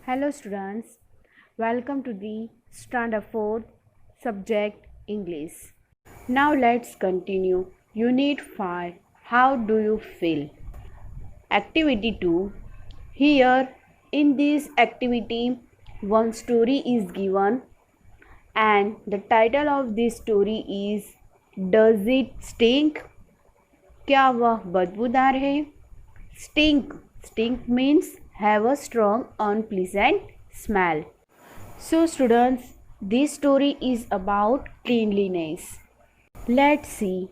Hello students, welcome to the Standard 4 subject English. Now let's continue. Unit 5. How do you feel? Activity 2. Here in this activity one story is given and the title of this story is Does it stink? क्या वह बदबूदार है? Stink means have a strong unpleasant smell. So students, this story is about cleanliness. Let's see.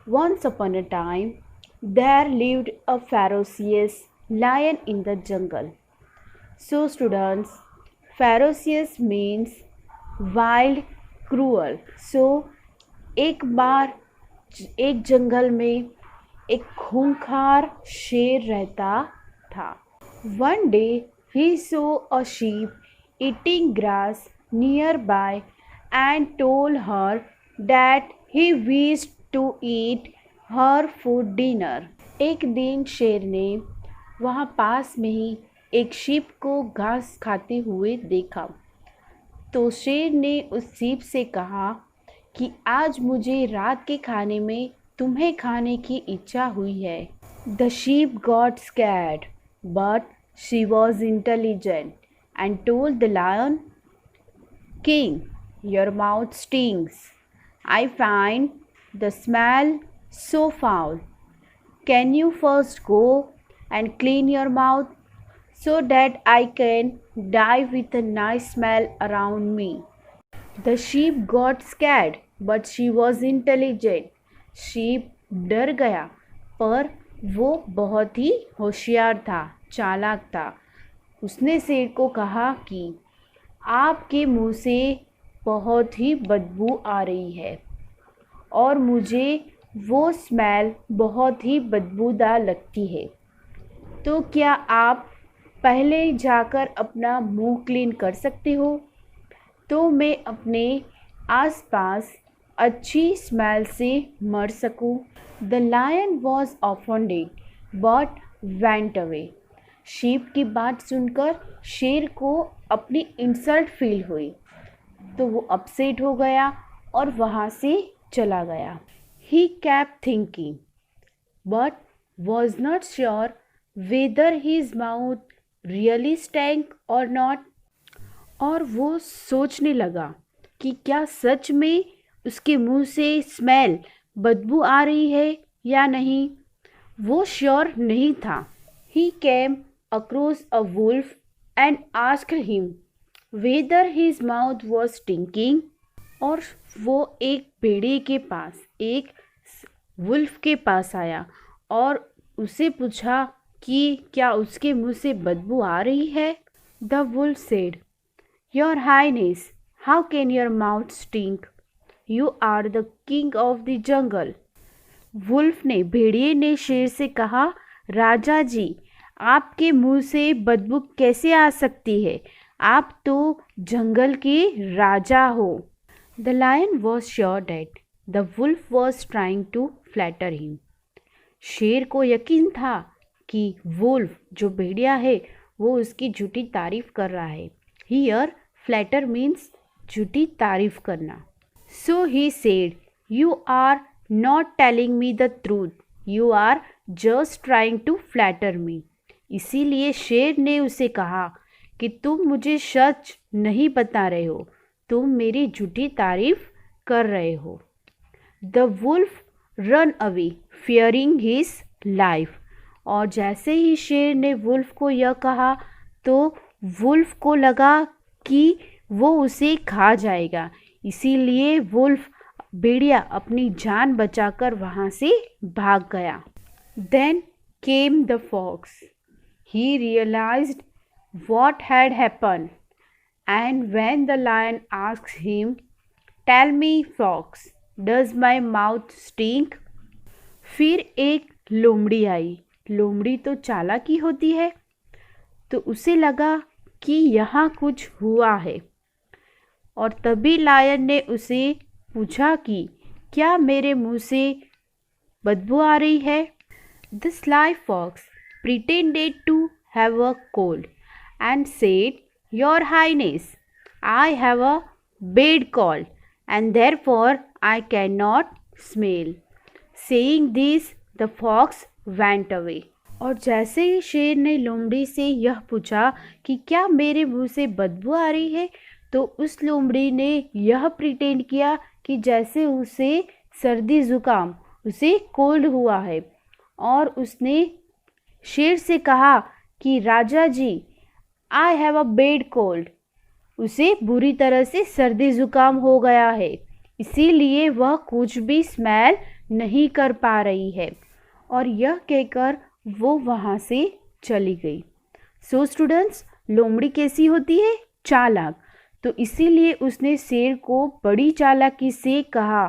Once upon a time, there lived a ferocious lion in the jungle. So students, ferocious means wild, cruel. So एक बार एक जंगल में एक खूंखार शेर रहता था. One day he saw a sheep eating grass nearby and told her that he wished to eat her for dinner. एक दिन शेर ने वहाँ पास में ही एक शीप को घास खाते हुए देखा. तो शेर ने उस शीप से कहा कि आज मुझे रात के खाने में तुम्हें खाने की इच्छा हुई है. The sheep got scared, but she was intelligent and told the lion, King, your mouth stinks. I find the smell so foul. Can you first go and clean your mouth so that I can die with a nice smell around me? The sheep got scared, but she was intelligent. Sheep डर गया पर वो बहुत ही होशियार था, चालाक था. उसने शेर को कहा कि आपके मुंह से बहुत ही बदबू आ रही है और मुझे वो स्मेल बहुत ही बदबूदार लगती है. तो क्या आप पहले जाकर अपना मुंह क्लीन कर सकते हो तो मैं अपने आसपास अच्छी स्मेल से मर सकूं. The lion was offended but went away. Sheep की बात सुनकर शेर को अपनी इंसल्ट फील हुई तो वो अपसेट हो गया और वहाँ से चला गया. He kept thinking but was not sure whether his mouth really stack और नॉट. और वो सोचने लगा कि क्या सच में उसके मुंह से स्मेल बदबू आ रही है या नहीं. वो श्योर नहीं था. He came across a wolf and asked him whether his mouth was stinking. और वो एक भेड़िए के पास, एक वुल्फ के पास आया और उसे पूछा कि क्या उसके मुंह से बदबू आ रही है. The wolf said, your highness, how can your mouth stink? You are the king of the jungle. Wolf ने, भेड़िए ने शेर से कहा, राजा जी, आपके मुंह से बदबू कैसे आ सकती है? आप तो जंगल के राजा हो. The lion was sure that the wolf was trying to flatter him. शेर को यकीन था कि वुल्फ, जो भेड़िया है, वो उसकी झूठी तारीफ कर रहा है. Here, flatter means झूठी तारीफ करना. So he said, you are not telling me the truth. You are just trying to flatter me. इसीलिए शेर ने उसे कहा कि तुम मुझे सच नहीं बता रहे हो, तुम मेरी झूठी तारीफ कर रहे हो. The wolf run away, fearing his life. और जैसे ही शेर ने वुल्फ को यह कहा तो वुल्फ को लगा कि वो उसे खा जाएगा. इसीलिए वुल्फ, भेड़िया, अपनी जान बचाकर वहाँ से भाग गया. Then came the fox. He realized what had happened, and when the lion asked him, "Tell me, fox, does my mouth stink?" फिर एक लोमड़ी आई. लोमड़ी तो चालाक ही होती है, तो उसे लगा कि यहाँ कुछ हुआ है. और तभी लायन ने उसे पूछा कि क्या मेरे मुंह से बदबू आ रही है. The sly fox pretended to have a cold and said, Your Highness, I have a bad cold and therefore I cannot smell. Saying this, the fox went away. और जैसे ही शेर ने लोमड़ी से यह पूछा कि क्या मेरे मुंह से बदबू आ रही है, तो उस लोमड़ी ने यह प्रिटेंड किया कि जैसे उसे सर्दी ज़ुकाम, उसे कोल्ड हुआ है, और उसने शेर से कहा कि राजा जी, I have a bad cold, उसे बुरी तरह से सर्दी ज़ुकाम हो गया है, इसीलिए वह कुछ भी स्मेल नहीं कर पा रही है। और यह कहकर वो वहाँ से चली गई। सो स्टूडेंट्स, लोमड़ी कैसी होती है? चालाक। तो इसीलिए उसने शेर को बड़ी चालाकी से कहा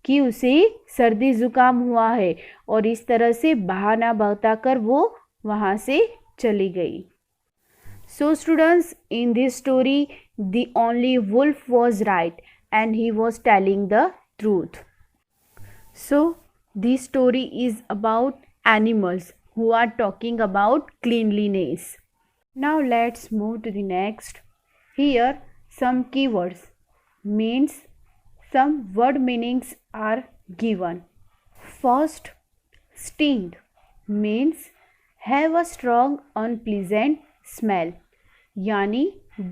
कि उसे सर्दी ज़ुकाम हुआ है, और इस तरह से बहाना बताकर वो वहाँ से चली गई। So students, in this story the only wolf was right and he was telling the truth. So this story is about animals who are talking about cleanliness. Now let's move to the next. Here some keywords means some word meanings are given. First, stinged means have a strong unpleasant smell, यानी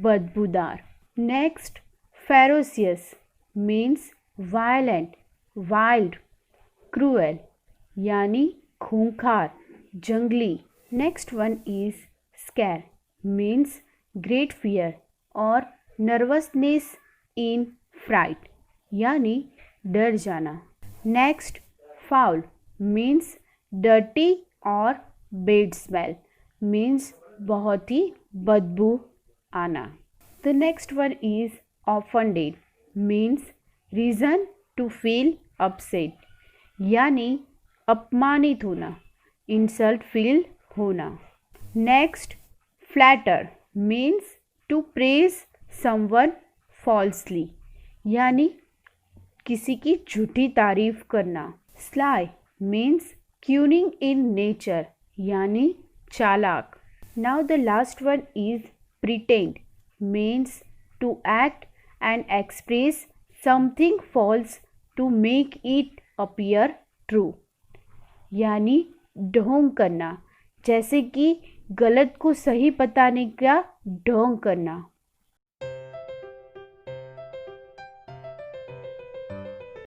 बदबूदार. Next, ferocious means violent, wild, cruel, यानी खूंखार, जंगली. Next one is scare means great fear और nervousness in fright, यानी डर जाना. Next, foul means dirty और bad smell, means बहुत ही बदबू आना. The next one is offended means reason to feel upset, यानी अपमानित होना, इंसल्ट फील होना. Next, flatter means to praise someone falsely, यानी किसी की झूठी तारीफ करना. Sly means cunning in nature, यानी चालाक. Now the last one is pretend means to act and express something false to make it appear true, यानी ढोंग करना, जैसे कि गलत को सही बताने का ढोंग करना.